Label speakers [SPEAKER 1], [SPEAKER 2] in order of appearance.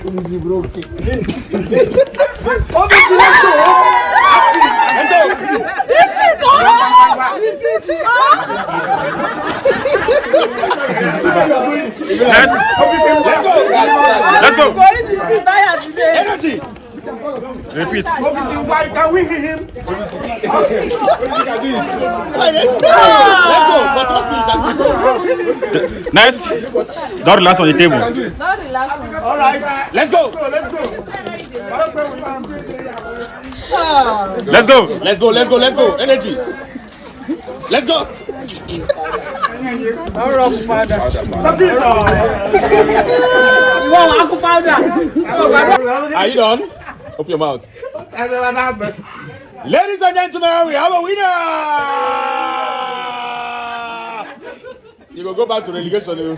[SPEAKER 1] Easy, bro.
[SPEAKER 2] Let's go. Energy. Repeat.
[SPEAKER 3] Why can we hear him?
[SPEAKER 2] Let's go. But trust me,
[SPEAKER 4] Nice. Don't relax on the table.
[SPEAKER 3] All right.
[SPEAKER 2] let's go.
[SPEAKER 3] Let's go.
[SPEAKER 4] Let's go.
[SPEAKER 2] Let's go. Energy. Let's go. Are you done? Open your mouth. Ladies and gentlemen, we have a winner. You will go back to relegation. Eh?